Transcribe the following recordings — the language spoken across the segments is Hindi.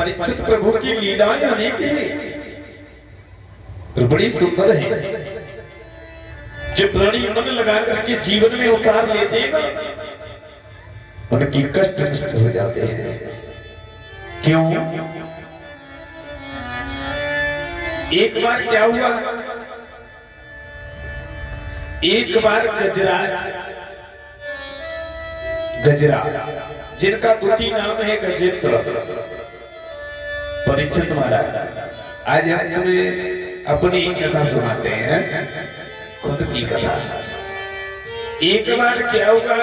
परीक्षित प्रभु की लीलाएं अनेक हैं और बड़ी सुंदर है। जो प्राणी मन लगा करके जीवन में उतार लेते हैं ना, उनकी कष्ट नष्ट हो जाते हैं। क्यों? एक बार क्या हुआ, एक बार गजराज जिनका द्वितीय नाम है गजेंद्र, परीक्षित महाराज, आज हम तुम्हें अपनी कथा सुनाते हैं, खुद की कथा। एक बार क्या हुआ,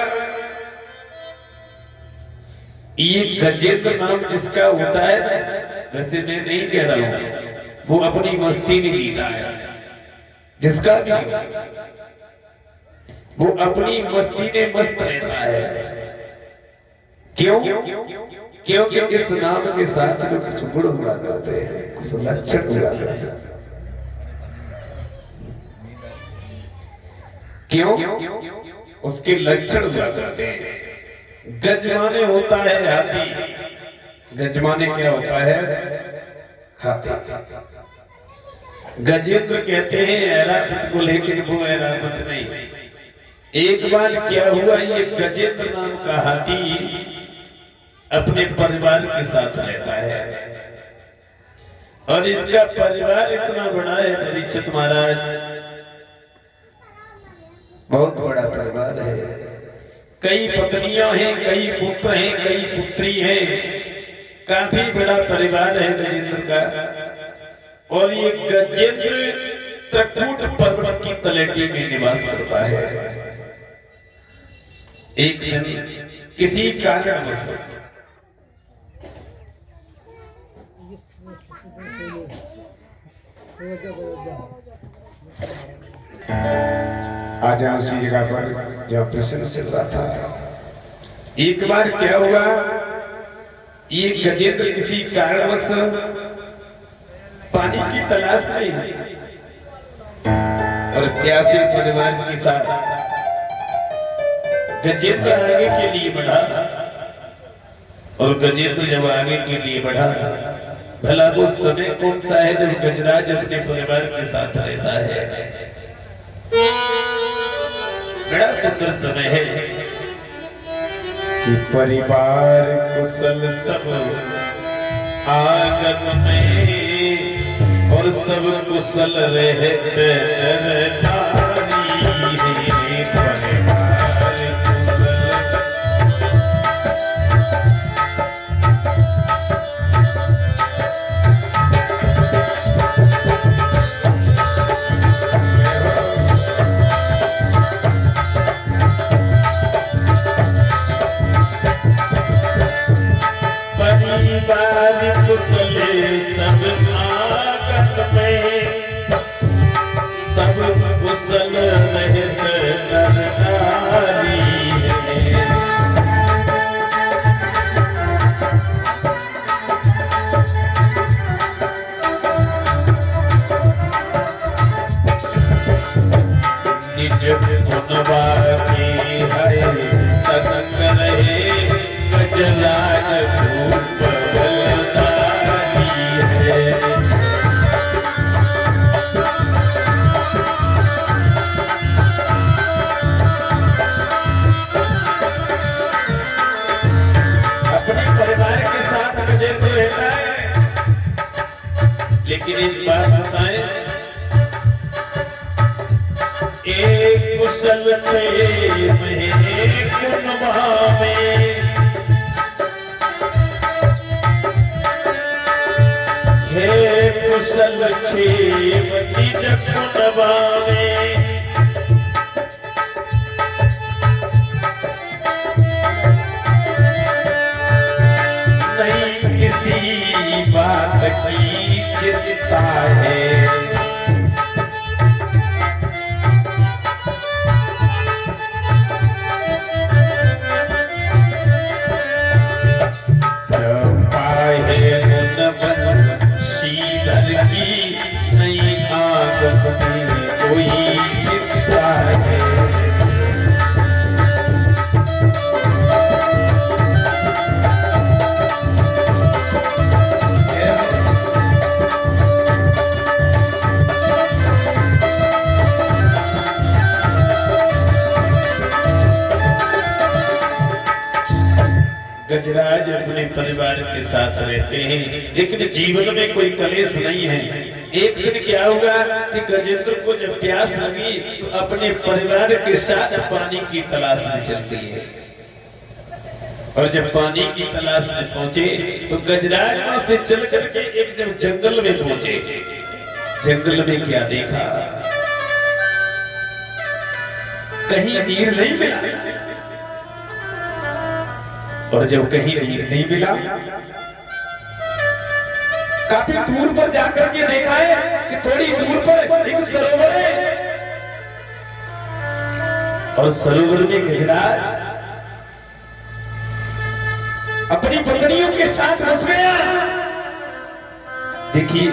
ये गजेंद्र नाम जिसका होता है, वैसे मैं नहीं कह रहा हूं, वो अपनी मस्ती में जीता है। जिसका भी वो अपनी मस्ती में मस्त रहता है। क्यों? क्योंकि इस नाम के साथ में कुछ गुण हुआ करते हैं, कुछ लक्षण हुआ करते हैं। क्यों? उसके लक्षण हुआ करते हैं। गजमाने होता है हाथी। गजमाने क्या होता है? हाथी। गजेंद्र कहते हैं ऐरावत को, लेकिन वो ऐरावत नहीं। एक बार क्या हुआ, ये गजेंद्र नाम का हाथी अपने परिवार के साथ रहता है और इसका परिवार इतना बड़ा है परीक्षित महाराज, बहुत बड़ा परिवार है। कई पत्नियां हैं, कई पुत्र हैं, कई पुत्री हैं, काफी बड़ा परिवार है गजेंद्र का। और ये गजेंद्र त्रिकूट पर्वत की तलहटी में निवास करता है। एक दिन किसी कारणवश आज उसी जगह पर जब प्रश्न चल रहा था, एक बार क्या हुआ, ये गजेंद्र किसी कारणवश पानी की तलाश में और प्यासे परिवार के साथ गजेंद्र आगे के लिए बढ़ा। और गजेंद्र जब आगे के लिए बढ़ा, भला वो समय कौन सा है जब गजराज अपने परिवार के साथ रहता है? बड़ा सुंदर समय है कि परिवार कुशल सब आंगन में और सब कुशल रहते लेकिन एक बात बताएं, एक कुशल थे कुनबा में, हे कुशल छे निज कुनबा में, नहीं किसी बात की चिंता है। शीतल की नई आदत में कोई चिंता है। गजराज अपने परिवार के साथ रहते हैं, लेकिन जीवन में कोई कलेश नहीं है। एक दिन क्या हुआ कि गजेंद्र को जब प्यास लगी तो अपने परिवार के साथ पानी की तलाश में चलती है, और जब पानी की तलाश में पहुंचे तो गजराज वहां से चल करके एक जब जंगल में पहुंचे, जंगल में क्या देखा, कहीं नीर नहीं मिला, और जब कहीं नीर नहीं मिला काफी दूर पर जाकर के देखा है कि थोड़ी दूर पर एक सरोवर है, और सरोवर में गजराज अपनी पत्नियों के साथ बस गया। देखिए,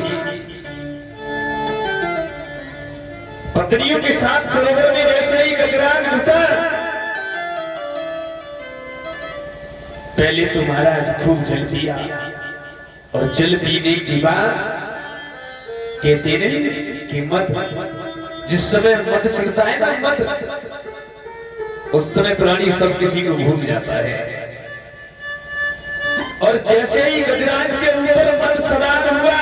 पत्नियों के साथ सरोवर में जैसे ही गजराज घुसा, पहले तो महाराज खूब जल पिया, और जल पीने के बाद कहते नहीं कि मद, जिस समय मद चढ़ता है ना मद, उस समय प्राणी सब किसी को भूल जाता है, और जैसे ही गजराज के ऊपर मद सवार हुआ,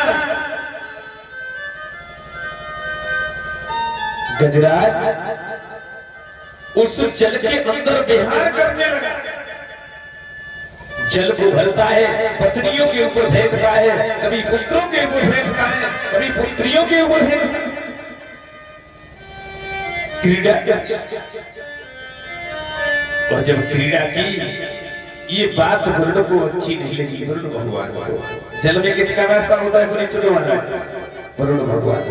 गजराज उस जल के अंदर विहार करने लगा, जल को भरता है, पत्नियों के ऊपर फेंकता है, कभी पुत्रों के ऊपर फेंकता है, कभी पुत्रियों के ऊपर फेंकता है, क्रीड़ा। और जब क्रीड़ा की, ये बात वरुण को अच्छी नहीं लगी, वरुण भगवान को। जल में किसका वासा होता है? परीक्षित महाराज, वरुण भगवान।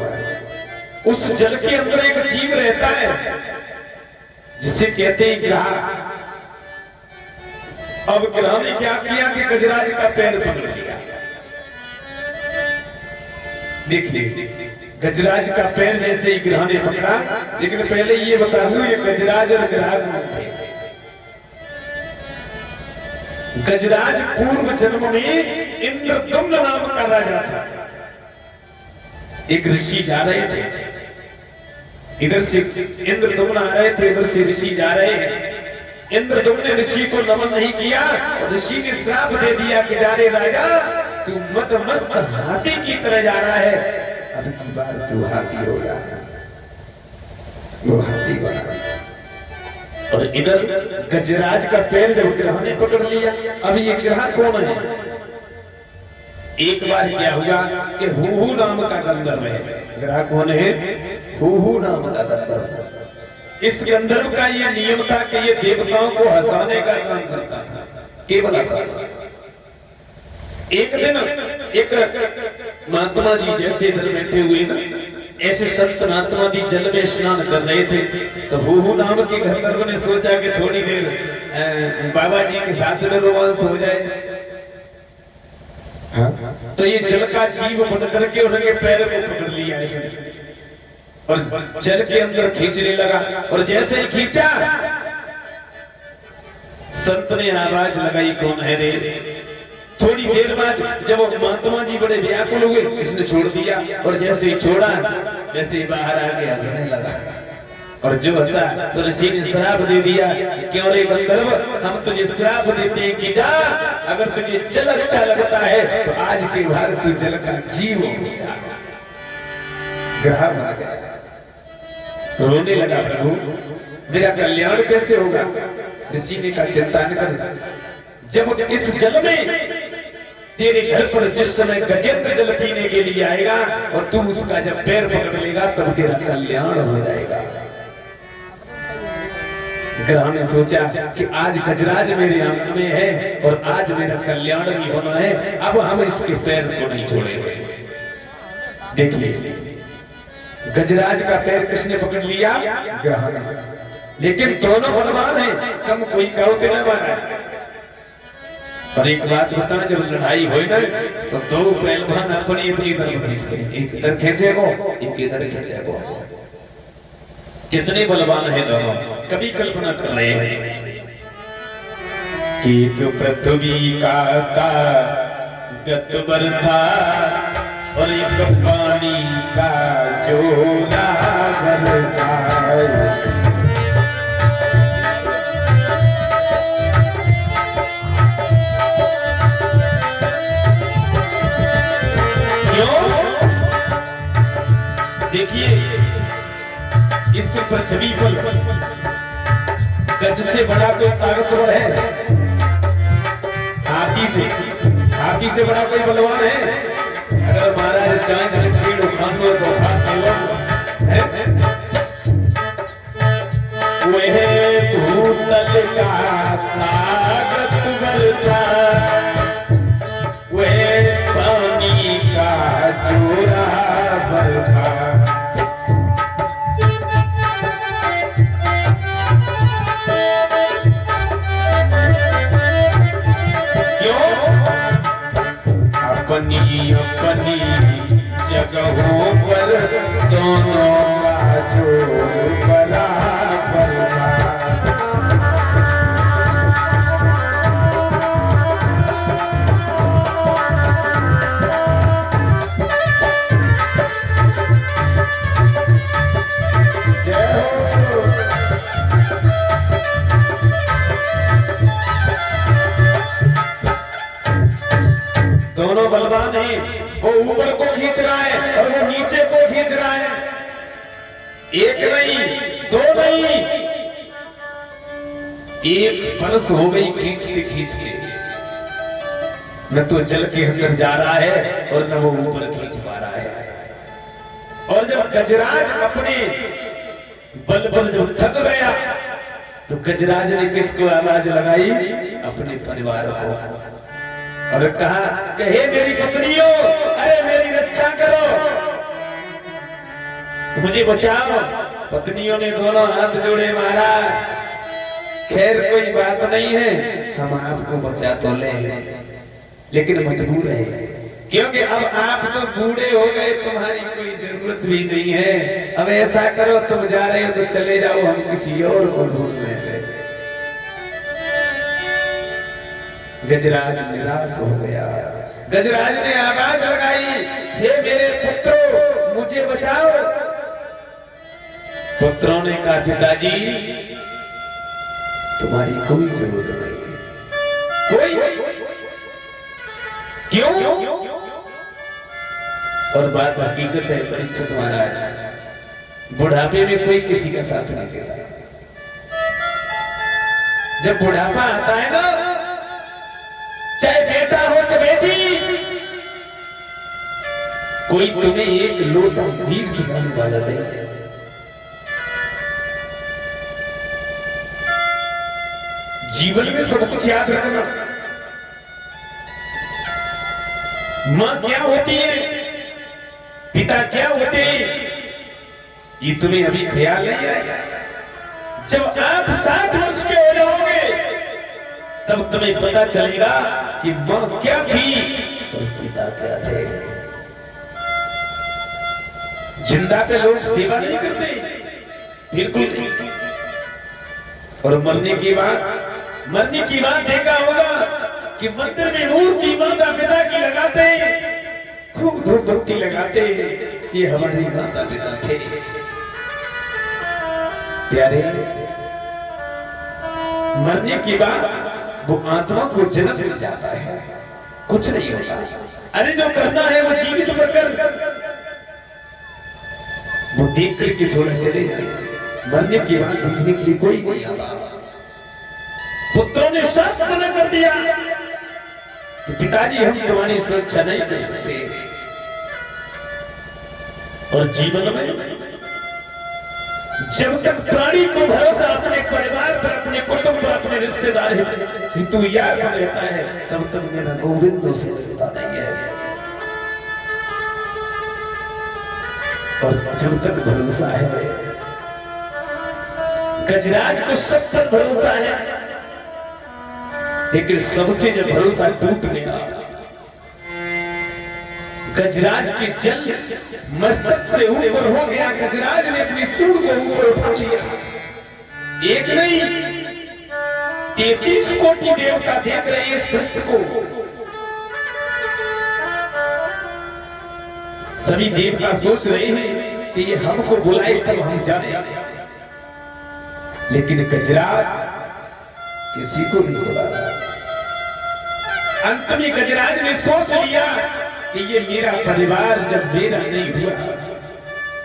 उस जल के अंदर एक जीव रहता है जिसे कहते हैं ग्रह। अब ग्रह ने क्या किया कि गजराज का पैर पकड़ लिया। देखिए, गजराज का पैर वैसे ही ग्रह ने पकड़ा, लेकिन पहले ये बता दूं, ये गजराज और ग्रह कौन थे? गजराज पूर्व जन्म में इंद्रदुम्न नाम का राजा था। एक ऋषि जा रहे थे, इधर से इंद्रदुम्न आ रहे थे, इधर से ऋषि जा रहे हैं। इंद्रदुम्न ने ऋषि को नमन नहीं किया, ऋषि ने श्राप दे दिया कि जा रे राजा, तू मत मस्त हाथी की तरह जा रहा है, अब की बार तू हाथी हो गया। वो हाथी बना, और इधर गजराज का पैर जब ग्रह ने पकड़ लिया। अब ये ग्रह कौन है? एक बार क्या हुआ कि हूहू नाम का गंधर्व है। ग्रह कौन है? हूहू नाम का गंधर्व। इस गंधर्व का ये नियम था कि ये देवताओं को हंसाने का काम करता था, केवल हंसाना। एक दिन एक महात्मा जी जैसे इधर बैठे हुए ना, ऐसे संत महात्मा जी जल में स्नान कर रहे थे, तो हूहू नाम के गंधर्व ने सोचा कि थोड़ी देर बाबा जी के साथ में रोमांस हो जाए। तो ये जल का जीव बन करके उनके पैर को पकड़ लिया ऐसे, और जल के अंदर खींचने लगा। और जैसे ही खींचा, संत ने आवाज लगाई, कौन है रे? थोड़ी देर बाद जब महात्मा जी बड़े व्याकुल हुए, इसने छोड़ दिया, और जैसे ही छोड़ा, जैसे ही बाहर आ गया, हंसने लगा। और जो हंसा तो ऋषि ने श्राप दे दिया, क्यों रे गंधर्व, हम तुझे श्राप देते हैं कि जा, अगर तुझे जल अच्छा लगता है तो आज के बाद तू जल का जीव हो गया। ग्रह बन गया, रोने लगा, प्रभु मेरा कल्याण कैसे होगा? ऋषि ने कहा चिंता न कर, जब इस जल में तेरे घर पर जिस समय गजेंद्र जल पीने के लिए आएगा और तू उसका जब पैर पकड़ लेगा तब तेरा कल्याण हो जाएगा। ग्रह ने सोचा कि आज गजराज मेरे आंगन में है और आज मेरा कल्याण भी होना है, अब हम इसके पैर को नहीं छोड़ेंगे। देखिए, गजराज का पैर किसने पकड़ लिया? ग्रह ने। लेकिन दोनों बलवान हैं, कम कोई का उतना वाला है। और एक बात बता, जब लड़ाई हो ना तो दो पहलवान अपनी अपनी तरफ खींचते हैं, एक इधर खींचेगो, एक इधर खींचेगो। कितने बलवान हैं दोनों, कभी कल्पना कर रहे हैं कि एक पृथ्वी का गतबर था और एक पानी का जोड़ा था। गज से बड़ा कोई ताकतवर है? हाथी से बड़ा कोई बलवान है? अगर महाराज चाहे पेड़ उखाड़ लो तो उखाड़ लो है? वह भूतल का ताकतवर था, वह पानी का जोरावर था। अपनी अपनी जगहों पर दोनों का जोर बराबर था। दोनों बलवान हैं, वो ऊपर को खींच रहा है और वो नीचे को खींच रहा है। एक नहीं, दो नहीं, एक बरस हो गई खींचते खींचते। न तो जल के अंदर जा रहा है और न वो ऊपर खींच पा रहा है। और जब गजराज अपने बल पर जो थक गया तो गजराज ने किसको आवाज लगाई? अपने परिवार को, और कहा, कहे मेरी पत्नियों, अरे मेरी रक्षा करो, मुझे बचाओ। पत्नियों ने दोनों हाथ जोड़े, महाराज खैर कोई बात नहीं है, हम आपको बचा तो ले, लेकिन मजबूर है, क्योंकि अब आप तो बूढ़े हो गए, तुम्हारी कोई जरूरत भी नहीं है। अब ऐसा करो, तुम जा रहे हो तो चले जाओ, हम किसी और को ढूंढ लेंगे। गजराज निराश हो गया। गजराज ने आवाज लगाई, हे मेरे पुत्रों, मुझे बचाओ। पुत्रों ने कहा, पिताजी तुम्हारी कोई जरूरत नहीं। कोई? क्यों? और बात हकीकत है परीक्षित महाराज, बुढ़ापे में कोई किसी का साथ नहीं देता। जब बुढ़ापा आता है ना, चाहे बेटा हो चाहे बेटी, कोई तुम्हें एक लोटा नीर दिखाने वाला नहीं। जीवन में सब कुछ याद रखना। मां क्या होती है, पिता क्या होते हैं, ये तुम्हें अभी ख्याल नहीं आएगा। जब आप 60 वर्ष के हो जाओगे तब तुम्हें पता चलेगा कि मां क्या थी और पिता क्या थे। जिंदा पे लोग सेवा नहीं करते, बिल्कुल नहीं। और मरने की बात देखा होगा कि मंदिर में मूर्ति माता पिता की लगाते हैं, खूब धूप बत्ती लगाते हैं, ये हमारी माता पिता थे। प्यारे, मरने की बाद वो आत्मा को जन्म मिल जाता है, कुछ नहीं होता। अरे जो करना है वो जीवित पर कर, वो देख करके थोड़ा चले जाए। मरने की बात देखने के लिए कोई नहीं आता। पुत्रों ने शर्त मना कर दिया कि पिताजी हम तुम्हारी सुरक्षा नहीं कर सकते। और जीवन में जब तक प्राणी को भरोसा अपने परिवार पर, अपने कुटुंब पर, अपने रिश्तेदार तू याद रहता है, तब तक मेरा गोविंद से मिलता नहीं है। और जब तक भरोसा है, गजराज को सब पर भरोसा है, लेकिन सबसे जब भरोसा टूट गया, गजराज की जल मस्तक से ऊपर हो गया। गजराज ने अपनी सूंड को ऊपर उठा लिया। एक नहीं, 33 कोटि देवता देख रहे हैं इस दृश्य को। सभी देवता सोच रहे हैं कि ये हमको बुलाए तब हम जाए, लेकिन गजराज किसी को नहीं बुला रहा। अंत में गजराज ने सोच लिया कि ये मेरा परिवार जब मेरा नहीं हुआ,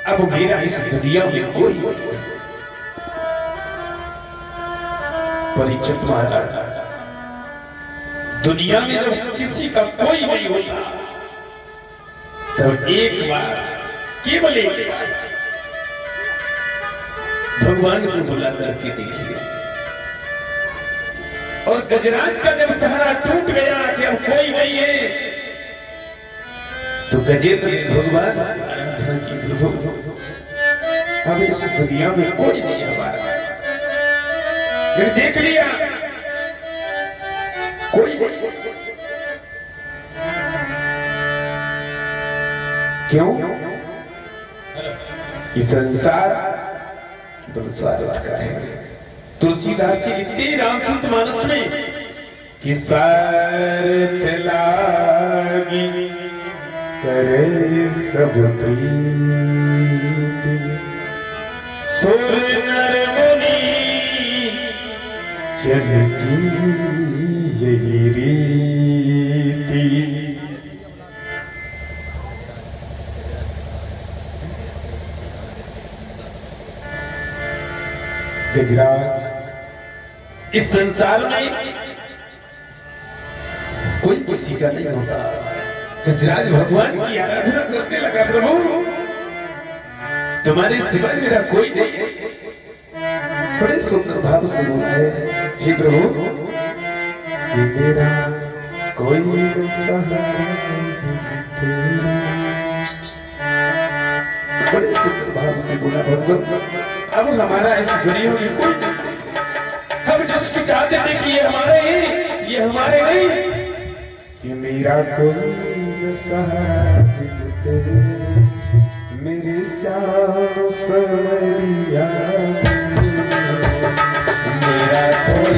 अब मेरा इस दुनिया में कोई। परिचित महाराज, दुनिया में जब किसी का कोई नहीं होता तब एक बार, केवल एक बार भगवान को बुला करके देखिए। और गजराज का जब सहारा टूट गया कि अब कोई नहीं है, तो गजेंद्र ने भगवान से आराधना की, प्रभु अब इस दुनिया में कोई नहीं हमारा, फिर देख लिया कोई नहीं। क्यों कि संसार केवल स्वार्थ का है। तुलसीदास जी लिखते हैं रामचरितमानस में कि स्वार्थ लागी करे सब प्रीति, सुर नर मुनि जन की यही रीति। गजराज, इस संसार में कोई किसी का नहीं होता। गजराज भगवान की आराधना करने लगा, प्रभु तुम्हारे सिवाय मेरा कोई नहीं है। बड़े सुंदर भाव से बोला है, हे प्रभु कि मेरा कोई सहारा नहीं। बड़े सुंदर भाव से बोला भगवान, अब हमारा इस दुनिया में कोई नहीं। हम जिसकी चाहते थे कि ये हमारे हैं, ये हमारे नहीं। कि मेरा कोई सहारा तेरे, मेरे श्याम सवरिया, मेरा कोई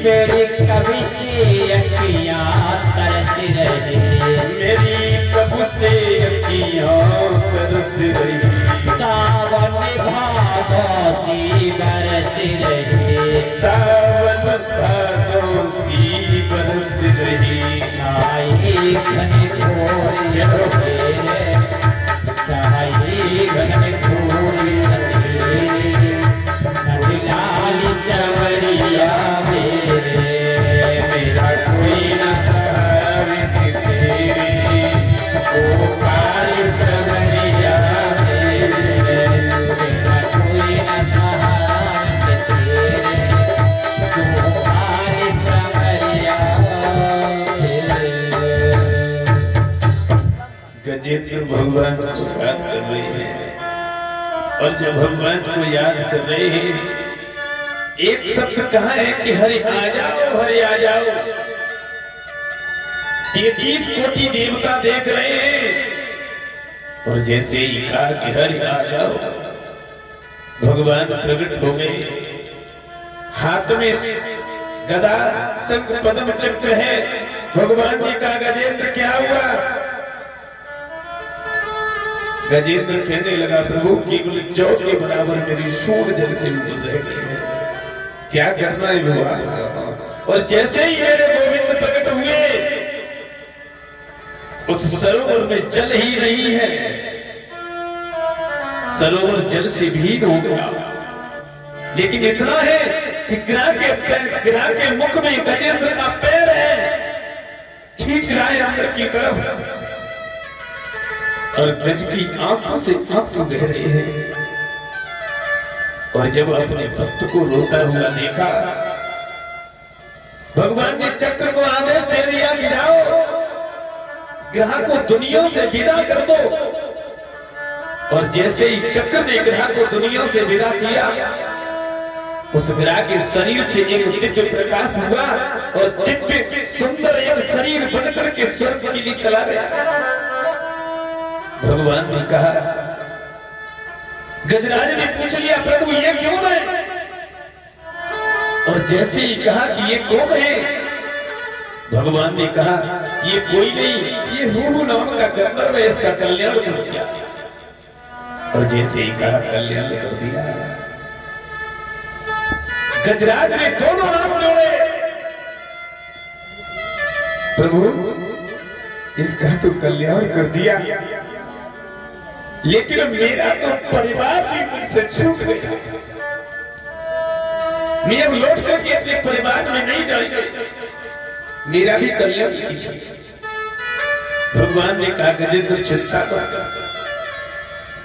मेरी कभी की अखियां तरस रहे, मेरी कब से अखियां तरस रही, सावन भादों सी बरस रहे, सावन भादों सी बरस रही, छाई घने घोर अंधेरे, छाई घने घोर अंधेरे, लाल चवरिया मेरे, मेरा कोई न सहारे तेरे, ओ काल सवरिया मेरे, मेरा कोई न सहारा तेरे, तू काल चवरिया मेरे। गजेंद्र भगवान को याद कर रहे हैं, और जब भगवान को याद कर रहे हैं, एक शब्द कहा है कि हरे आ जाओ, हरे आ जाओ। 33 कोटि देवता देख रहे हैं, और जैसे ही कहा कि हरे आ जाओ, भगवान प्रकट हो गए। हाथ में गदा, शंख, पद्म, चक्र है। भगवान ने कहा गजेंद्र क्या हुआ? गजेंद्र कहने लगा प्रभु केवल जौ के बराबर मेरी सूंड जल से ऊपर रह गई है, क्या करना है भगवान? और जैसे ही मेरे गोविंद प्रकट हुए, उस सरोवर में जल ही नहीं है, सरोवर जल से भीग हो गया। लेकिन इतना है कि ग्राह के मुख में गजेंद्र का पैर है, खींच रहा है अंदर की तरफ, और गज की आंखों से आंसू बह रहे हैं। और जब अपने भक्त को रोता हुआ देखा, भगवान ने चक्र को आदेश दे दिया कि जाओ ग्रह को दुनिया से विदा कर दो। और जैसे ही चक्र ने ग्रह को दुनिया से विदा किया, उस ग्रह के शरीर से एक दिव्य प्रकाश हुआ, और दिव्य सुंदर एक शरीर बनकर के स्वर्ग के लिए चला गया। भगवान ने कहा, गजराज ने पूछ लिया प्रभु ये क्यों है? और जैसे ही कहा कि ये कौन है, भगवान ने कहा ये कोई नहीं, ये रूहु नाम का गंधर्व है, इसका कल्याण कर दिया। और जैसे ही कहा कल्याण कर दिया, गजराज ने दोनों हाथ जोड़े, प्रभु इसका तो कल्याण कर दिया, लेकिन मेरा तो परिवार भी मुझसे छूट गया, मैं अब लौट करके अपने परिवार में नहीं जाऊंगा, मेरा भी कल्याण कीजिए। भगवान ने कहा गजेंद्र चिंता कर,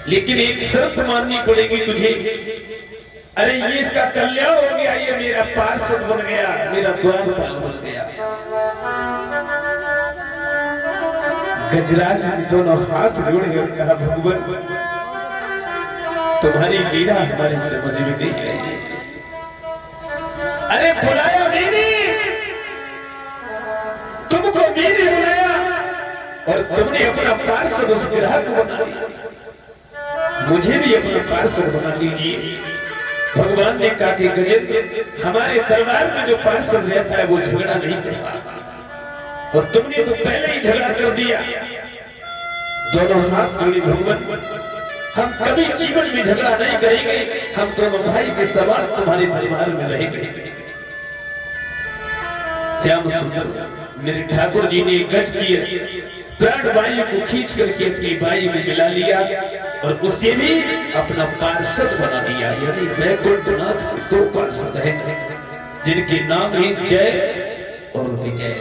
लेकिन एक शर्त माननी पड़ेगी तुझे। अरे ये इसका कल्याण हो गया, ये मेरा पार्षद बन गया, मेरा द्वारपाल बन गया। गजराज ने दोनों हाथ जोड़े और कहा भगवान तुम्हारी लीला हमारी समझ में नहीं आई। अरे बुलाया मैंने, तुमको मैंने बुलाया, और तुमने अपना पार्षद उस ग्रह को बना लिया, मुझे भी अपना पार्षद बना लीजिए। भगवान ने कहा कि गजेंद्र हमारे दरबार में जो पार्षद रहता है वो झगड़ा नहीं करता, और तुमने तो पहले ही झगड़ा कर दिया। दोनों हाथ जोड़े भगवान हम कभी जीवन में झगड़ा नहीं करेंगे, हम दोनों भाई के सवाल तुम्हारे परिवार में रहेंगे। श्याम सुंदर मेरे ठाकुर जी ने गज किए, प्राण बाई को खींच करके अपनी बाई में मिला लिया, और उसे भी अपना पार्षद बना दिया। यानी वैकुंठनाथ के दो पार्षद हैं जिनके नाम है जय और विजय।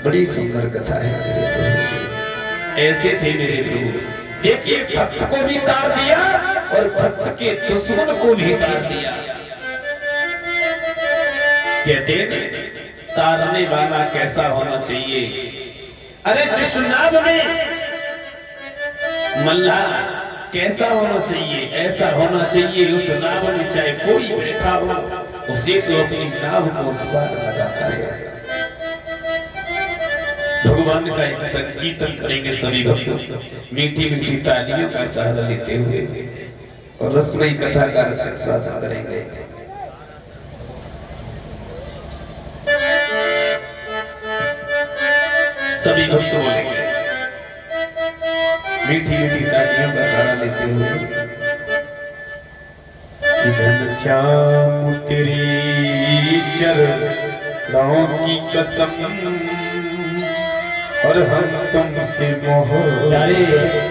बड़ी सुंदर कथा है मेरे प्रभु। ऐसे थे मेरे प्रभु, देखिए भक्त को भी तार दिया और भक्त के दुश्मन को भी तार दिया। कहते तारने वाला कैसा होना चाहिए? अरे जिस नाव में मल्ला कैसा होना चाहिए, ऐसा होना चाहिए उस नाव में चाहे कोई बैठा हो, उसे तो अपनी नाव को उस पार लगाता है। भगवान का एक संकीर्तन करेंगे सभी भक्त मीठी मीठी तालियों का सहारा लेते हुए, और रसमयी कथा का रसिक स्वागत करेंगे। सभी भक्त बोलेंगे मीठी मीठी तालियों का सहारा लेते हुए कि घनश्याम तेरी चरणों की कसम और हम तुमसे मोहब्बत